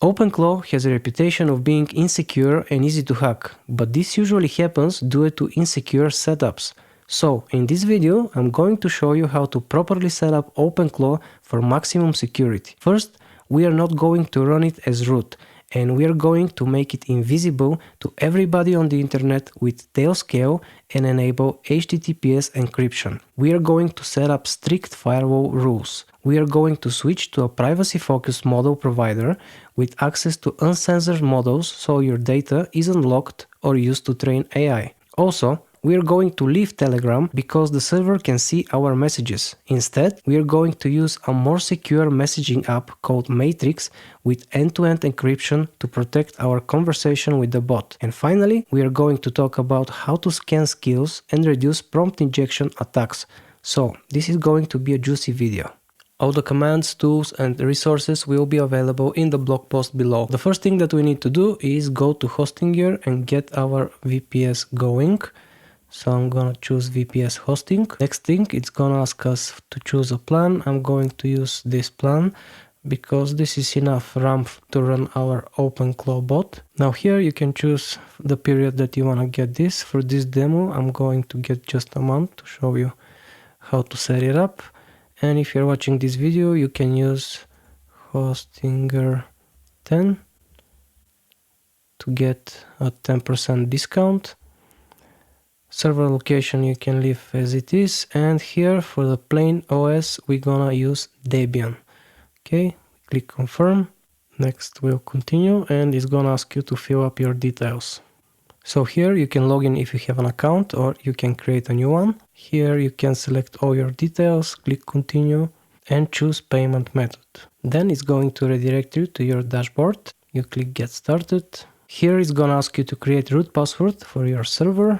OpenClaw has a reputation of being insecure and easy to hack, but this usually happens due to insecure setups. So, in this video, I'm going to show you how to properly set up OpenClaw for maximum security. First, we are not going to run it as root, and we are going to make it invisible to everybody on the internet with Tailscale and enable HTTPS encryption. We are going to set up strict firewall rules. We are going to switch to a privacy-focused model provider with access to uncensored models so your data isn't locked or used to train AI. Also, we are going to leave Telegram because the server can see our messages. Instead, we are going to use a more secure messaging app called Matrix with end-to-end encryption to protect our conversation with the bot. And finally, we are going to talk about how to scan skills and reduce prompt injection attacks. So, this is going to be a juicy video. All the commands, tools and resources will be available in the blog post below. The first thing that we need to do is go to Hostinger and get our VPS going. So I'm gonna choose VPS hosting. Next thing, it's gonna ask us to choose a plan. I'm going to use this plan because this is enough RAM to run our OpenClaw bot. Now here you can choose the period that you wanna get this. For this demo, I'm going to get just a month to show you how to set it up. And if you're watching this video, you can use Hostinger 10 to get a 10% discount. Server location you can leave as it is, and here for the plain OS we're gonna use Debian. Okay, click confirm. Next we'll continue, and it's gonna ask you to fill up your details. So here you can log in if you have an account, or you can create a new one. Here you can select all your details, click continue and choose payment method. Then it's going to redirect you to your dashboard. You click get started. Here it's gonna ask you to create root password for your server.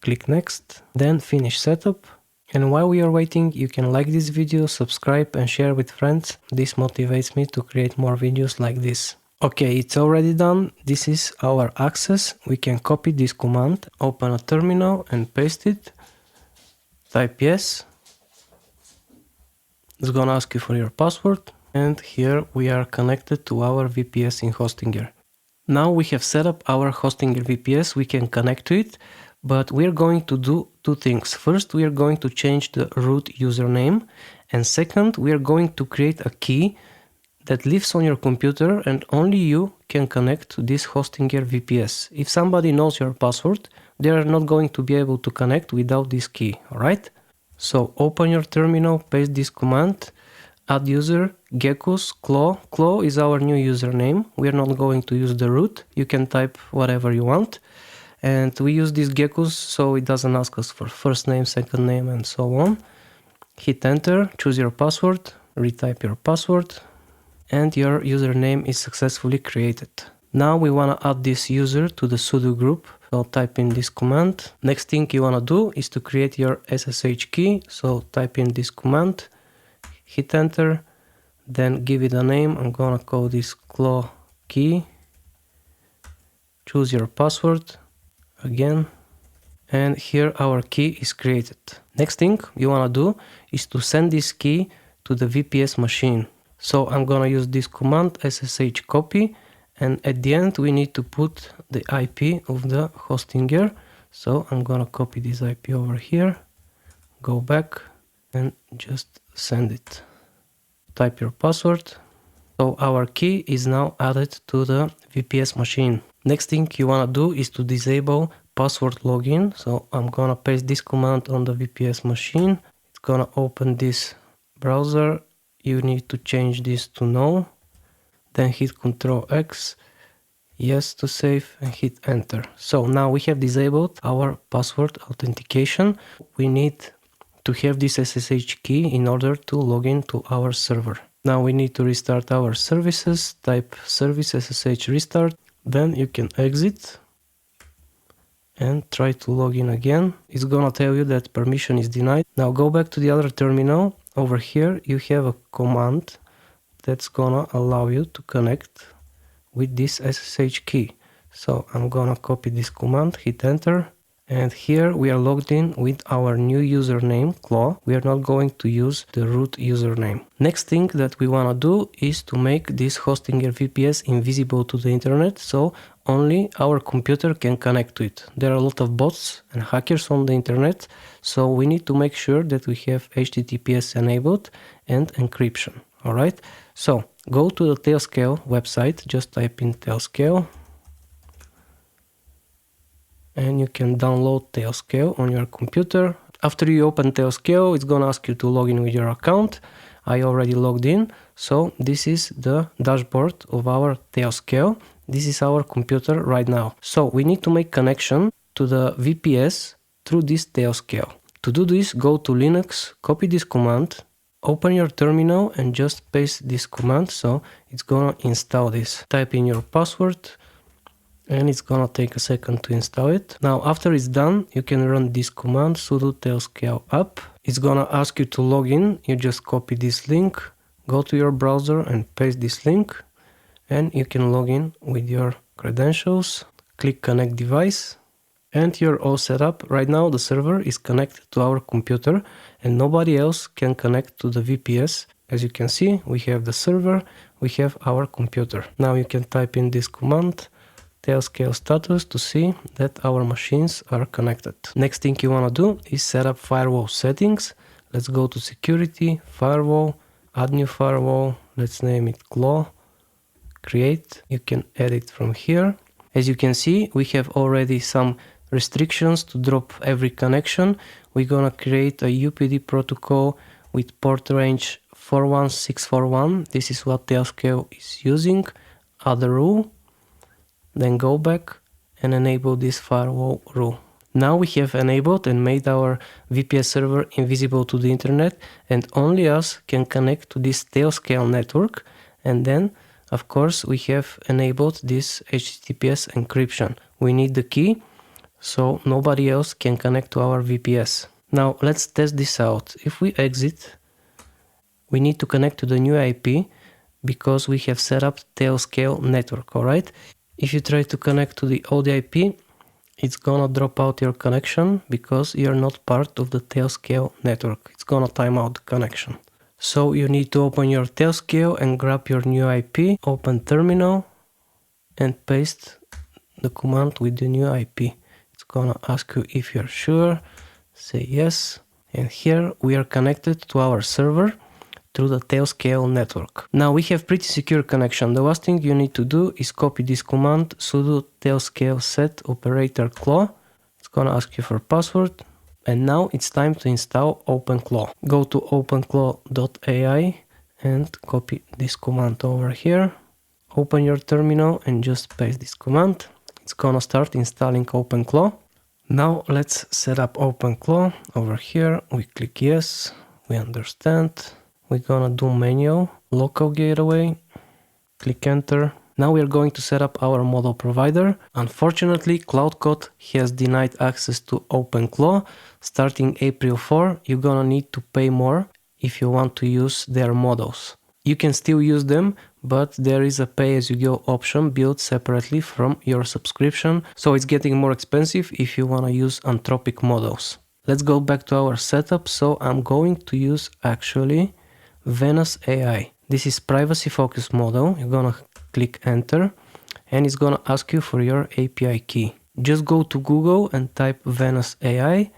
Click next, then finish setup. And while we are waiting, you can like this video, subscribe and share with friends. This motivates me to create more videos like this. Okay, it's already done. This is our access. We can copy this command, open a terminal and paste it. Type yes. It's gonna ask you for your password. And here we are connected to our VPS in Hostinger. Now we have set up our Hostinger VPS. We can connect to it. But we are going to do two things. First, we are going to change the root username. And second, we are going to create a key that lives on your computer and only you can connect to this Hostinger VPS. If somebody knows your password, they are not going to be able to connect without this key, alright? So open your terminal, paste this command, add user, Geckos, Claw. Claw is our new username. We are not going to use the root. You can type whatever you want. And we use these Geckos so it doesn't ask us for first name, second name and so on. Hit enter, choose your password, retype your password, and your username is successfully created. Now we want to add this user to the sudo group. So type in this command. Next thing you want to do is to create your SSH key. So type in this command, hit enter, then give it a name. I'm gonna call this claw key. Choose your password again, and here our key is created. Next thing you want to do is to send this key to the VPS machine. So I'm gonna use this command ssh copy, and at the end we need to put the IP of the Hostinger. So I'm gonna copy this IP over here, go back and just send it. Type your password. So our key is now added to the VPS machine. Next thing you want to do is to disable password login. So I'm gonna paste this command on the VPS machine. It's gonna open this browser. You need to change this to no. Then hit Ctrl X, yes to save, and hit enter. So now we have disabled our password authentication. We need to have this SSH key in order to log in to our server. Now we need to restart our services. Type service SSH restart. Then you can exit and try to log in again. It's gonna tell you that permission is denied. Now go back to the other terminal. Over here you have a command that's gonna allow you to connect with this SSH key. So I'm gonna copy this command, hit enter. And here we are logged in with our new username, Claw. We are not going to use the root username. Next thing that we want to do is to make this Hardening VPS invisible to the internet, so only our computer can connect to it. There are a lot of bots and hackers on the internet, so we need to make sure that we have HTTPS enabled and encryption. Alright, so go to the Tailscale website, just type in Tailscale. And you can download Tailscale on your computer. After you open Tailscale, it's gonna ask you to log in with your account. I already logged in, so this is the dashboard of our Tailscale. This is our computer right now. So we need to make connection to the VPS through this Tailscale. To do this, go to Linux, copy this command, open your terminal and just paste this command, so it's gonna install this. Type in your password, and it's gonna take a second to install it. Now after it's done, you can run this command sudo tailscale up. It's gonna ask you to log in. You just copy this link, go to your browser and paste this link, and you can log in with your credentials. Click connect device and you're all set up. Right now the server is connected to our computer and nobody else can connect to the VPS. As you can see, we have the server, we have our computer. Now you can type in this command Tailscale status to see that our machines are connected. Next thing you want to do is set up firewall settings. Let's go to security, firewall, add new firewall. Let's name it Claw, create. You can edit from here. As you can see, we have already some restrictions to drop every connection. We're gonna create a UPD protocol with port range 41641. This is what Tailscale is using. Add a rule. Then go back and enable this firewall rule. Now we have enabled and made our VPS server invisible to the internet, and only us can connect to this Tailscale network. And then, of course, we have enabled this HTTPS encryption. We need the key, so nobody else can connect to our VPS. Now let's test this out. If we exit, we need to connect to the new IP because we have set up Tailscale network, alright? If you try to connect to the old IP, it's gonna drop out your connection because you're not part of the Tailscale network. It's gonna time out the connection. So you need to open your Tailscale and grab your new IP, open terminal and paste the command with the new IP. It's gonna ask you if you're sure, say yes. And here we are connected to our server through the Tailscale network. Now we have pretty secure connection. The last thing you need to do is copy this command sudo tailscale set operator claw. It's gonna ask you for password. And now it's time to install OpenClaw. Go to openclaw.ai and copy this command over here. Open your terminal and just paste this command. It's gonna start installing OpenClaw. Now let's set up OpenClaw. Over here we click yes, we understand. We're gonna do manual, local gateway, click enter. Now we are going to set up our model provider. Unfortunately, CloudCode has denied access to OpenClaw. Starting April 4, you're gonna need to pay more if you want to use their models. You can still use them, but there is a pay-as-you-go option built separately from your subscription, so it's getting more expensive if you wanna use Anthropic models. Let's go back to our setup. So I'm going to use actually Venice AI. This is privacy focused model. You're gonna click enter and it's gonna ask you for your API key. Just go to Google and type Venice AI.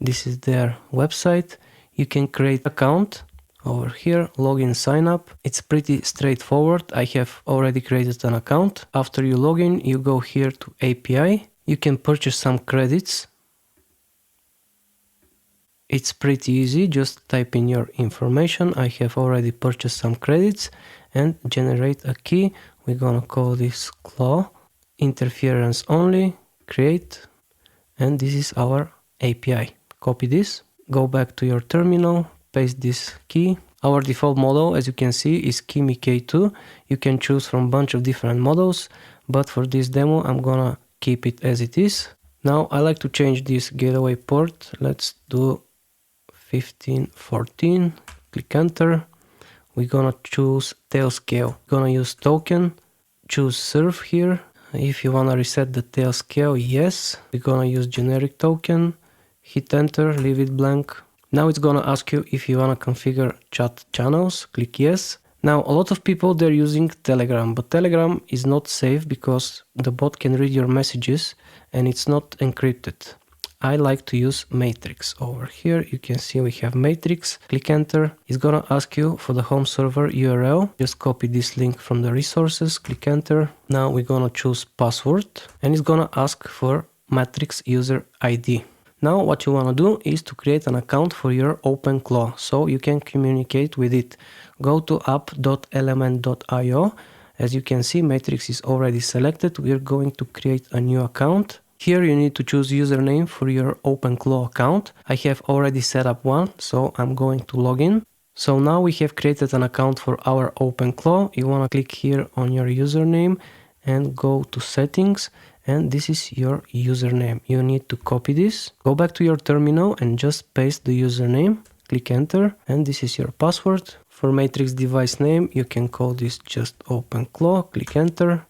This is their website. You can create account over here, login, sign up. It's pretty straightforward. I have already created an account. After you log in, you go here to API. You can purchase some credits. It's pretty easy, just type in your information. I have already purchased some credits and generate a key. We're gonna call this Claw, interference only, create, and this is our API. Copy this, go back to your terminal, paste this key. Our default model, as you can see, is Kimi K2. You can choose from a bunch of different models, but for this demo, I'm gonna keep it as it is. Now I like to change this gateway port. Let's do 1514, click enter. We're gonna choose Tailscale. We're gonna use token, choose serve here. If you wanna reset the Tailscale, yes. We're gonna use generic token, hit enter, leave it blank. Now it's gonna ask you if you wanna configure chat channels, click yes. Now a lot of people they're using Telegram, but Telegram is not safe because the bot can read your messages and it's not encrypted. I like to use Matrix. Over here you can see we have Matrix, click enter. It's gonna ask you for the home server URL. Just copy this link from the resources, click enter. Now we're gonna choose password and it's gonna ask for Matrix user ID. Now what you wanna do is to create an account for your OpenClaw so you can communicate with it. Go to app.element.io. As you can see, Matrix is already selected. We're going to create a new account. Here you need to choose username for your OpenClaw account. I have already set up one, so I'm going to log in. So now we have created an account for our OpenClaw. You want to click here on your username and go to settings, and this is your username. You need to copy this. Go back to your terminal and just paste the username. Click enter, and this is your password. For Matrix device name, you can call this just OpenClaw. Click enter.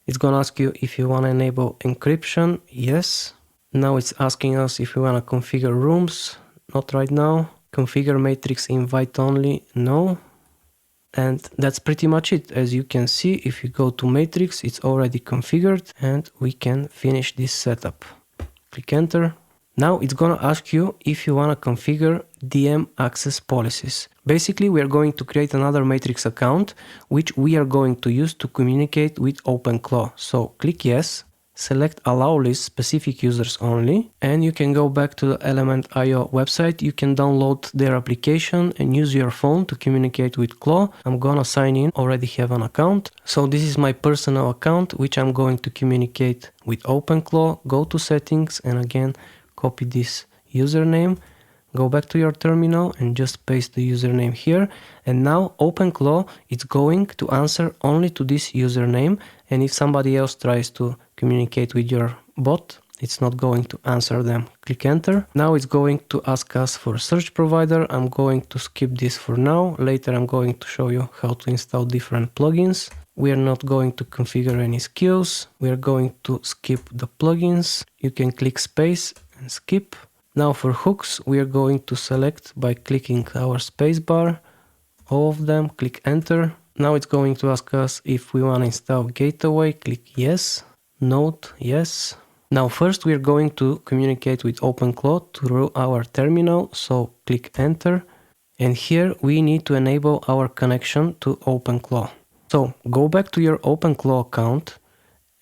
It's gonna ask you if you wanna enable encryption, yes. Now it's asking us if we wanna configure rooms, not right now. Configure Matrix invite only, no. And that's pretty much it. As you can see, if you go to Matrix, it's already configured and we can finish this setup. Click enter. Now it's gonna ask you if you wanna configure DM access policies. Basically, we are going to create another Matrix account, which we are going to use to communicate with OpenClaw. So click yes, select allow list specific users only, and you can go back to the Element.io website. You can download their application and use your phone to communicate with Claw. I'm gonna sign in, already have an account. So this is my personal account, which I'm going to communicate with OpenClaw. Go to settings and again, copy this username. Go back to your terminal and just paste the username here. And now OpenClaw is going to answer only to this username. And if somebody else tries to communicate with your bot, it's not going to answer them. Click enter. Now it's going to ask us for a search provider. I'm going to skip this for now. Later I'm going to show you how to install different plugins. We are not going to configure any skills. We are going to skip the plugins. You can click space and skip. Now for hooks, we are going to select by clicking our spacebar, all of them, click enter. Now it's going to ask us if we want to install gateway, click yes, node, yes. Now first we are going to communicate with OpenClaw through our terminal, so click enter. And here we need to enable our connection to OpenClaw. So go back to your OpenClaw account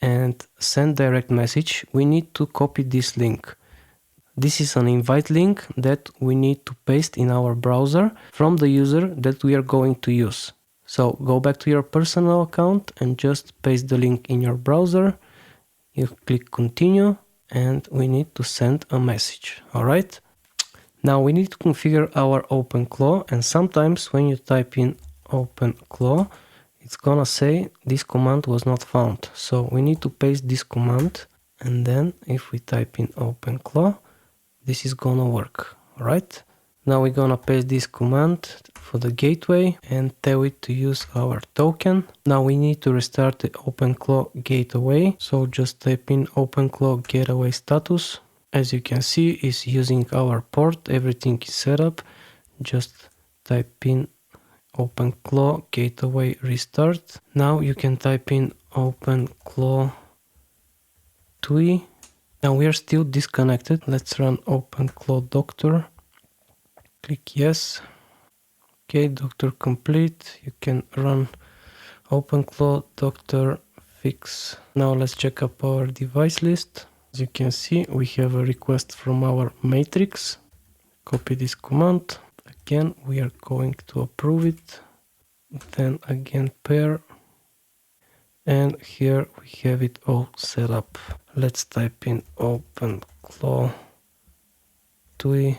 and send direct message. We need to copy this link. This is an invite link that we need to paste in our browser from the user that we are going to use. So go back to your personal account and just paste the link in your browser. You click continue and we need to send a message. All right. Now we need to configure our OpenClaw, and sometimes when you type in OpenClaw, it's gonna say this command was not found. So we need to paste this command, and then if we type in OpenClaw, this is gonna work. All right. Now we're gonna paste this command for the gateway and tell it to use our token. Now we need to restart the OpenClaw gateway. So just type in OpenClaw gateway status. As you can see, it's using our port. Everything is set up. Just type in OpenClaw gateway restart. Now you can type in OpenClaw TUI. Now we are still disconnected. Let's run OpenClaw Doctor. Click yes. Okay, Doctor complete. You can run OpenClaw Doctor fix. Now let's check up our device list. As you can see, we have a request from our Matrix. Copy this command. Again, we are going to approve it. Then again pair. And here we have it all set up. Let's type in OpenClaw TUI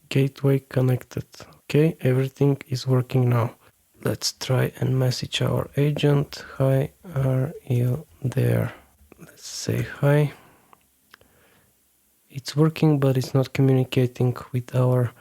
gateway connected. Okay, everything is working now. Let's try and message our agent. Hi, are you there? Let's say hi. It's working, but it's not communicating with our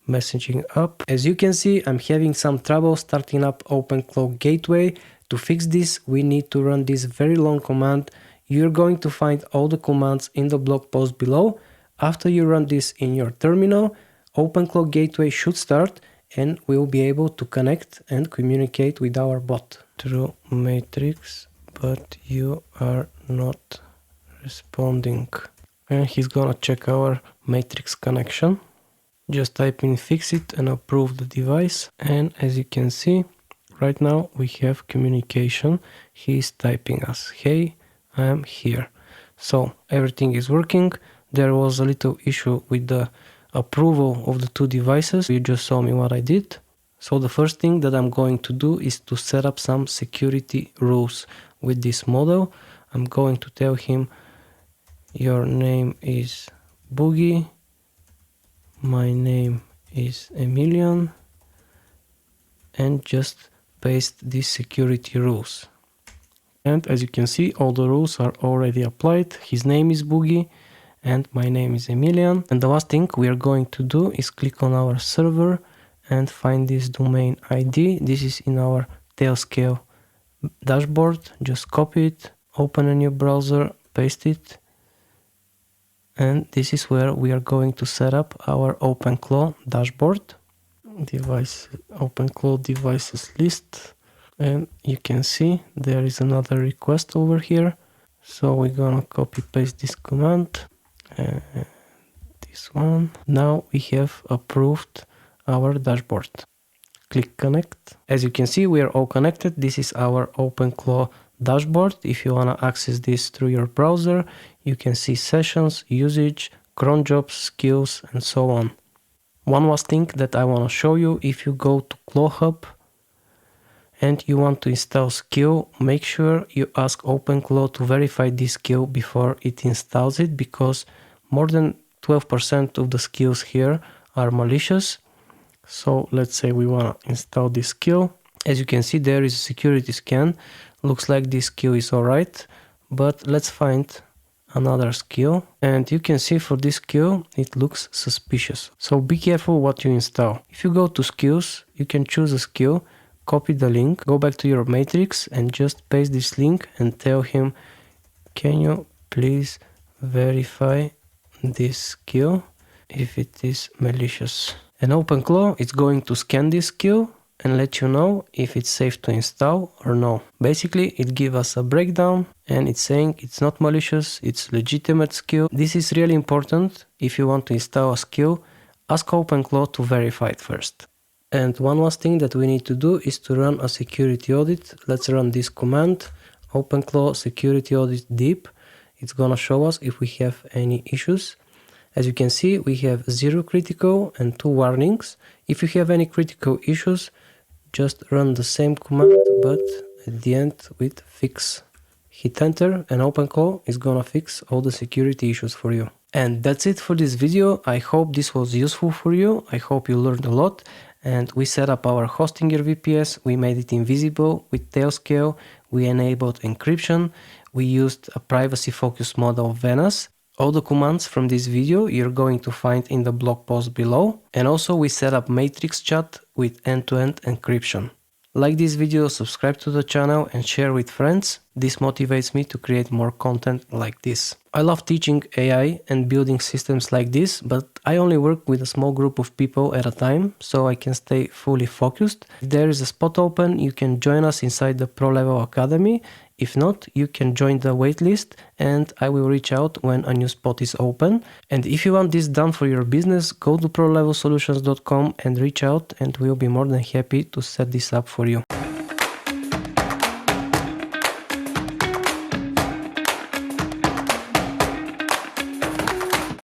messaging app. As you can see, I'm having some trouble starting up OpenClaw gateway. To fix this, we need to run this very long command. You're going to find all the commands in the blog post below. After you run this in your terminal, OpenClaw gateway should start and we'll be able to connect and communicate with our bot. Through matrix, but you are not responding. And he's gonna check our matrix connection. Just type in fixit and approve the device. And as you can see, right now we have communication. He is typing us, hey, I am here. So everything is working. There was a little issue with the approval of the two devices. You just saw me what I did. So the first thing that I'm going to do is to set up some security rules with this model. I'm going to tell him your name is Boogie, my name is Emilian, and just paste these security rules. And as you can see, all the rules are already applied. His name is Boogie and my name is Emilian. And the last thing we are going to do is click on our server and find this domain ID. This is in our Tailscale dashboard. Just copy it, open a new browser, paste it. And this is where we are going to set up our OpenClaw dashboard. Device, OpenClaw devices list. And you can see there is another request over here. So we're gonna copy paste this command. And this one. Now we have approved our dashboard. Click connect. As you can see, we are all connected. This is our OpenClaw dashboard. If you want to access this through your browser, you can see sessions, usage, cron jobs, skills, and so on. One last thing that I want to show you, if you go to ClawHub and you want to install skill, make sure you ask OpenClaw to verify this skill before it installs it, because more than 12% of the skills here are malicious. So let's say we want to install this skill. As you can see, there is a security scan. Looks like this skill is alright, but let's find another skill. And you can see for this skill, it looks suspicious. So be careful what you install. If you go to skills, you can choose a skill, copy the link, go back to your matrix and just paste this link and tell him, can you please verify this skill if it is malicious? And OpenClaw is going to scan this skill and let you know if it's safe to install or no. Basically, it gives us a breakdown and it's saying it's not malicious, it's legitimate skill. This is really important. If you want to install a skill, ask OpenClaw to verify it first. And one last thing that we need to do is to run a security audit. Let's run this command, OpenClaw security audit deep. It's gonna show us if we have any issues. As you can see, we have 0 critical and 2 warnings. If you have any critical issues, just run the same command, but at the end with fix. Hit enter and OpenClaw is gonna fix all the security issues for you. And that's it for this video. I hope this was useful for you. I hope you learned a lot. And we set up our hosting your VPS. We made it invisible with Tailscale. We enabled encryption. We used a privacy focused model Venice. All the commands from this video you're going to find in the blog post below. And also we set up matrix chat with end-to-end encryption. Like this video, subscribe to the channel and share with friends. This motivates me to create more content like this. I love teaching AI and building systems like this, but I only work with a small group of people at a time, so I can stay fully focused. If there is a spot open, you can join us inside the Pro Level Academy. If not, you can join the waitlist and I will reach out when a new spot is open. And if you want this done for your business, go to prolevelsolutions.com and reach out and we'll be more than happy to set this up for you.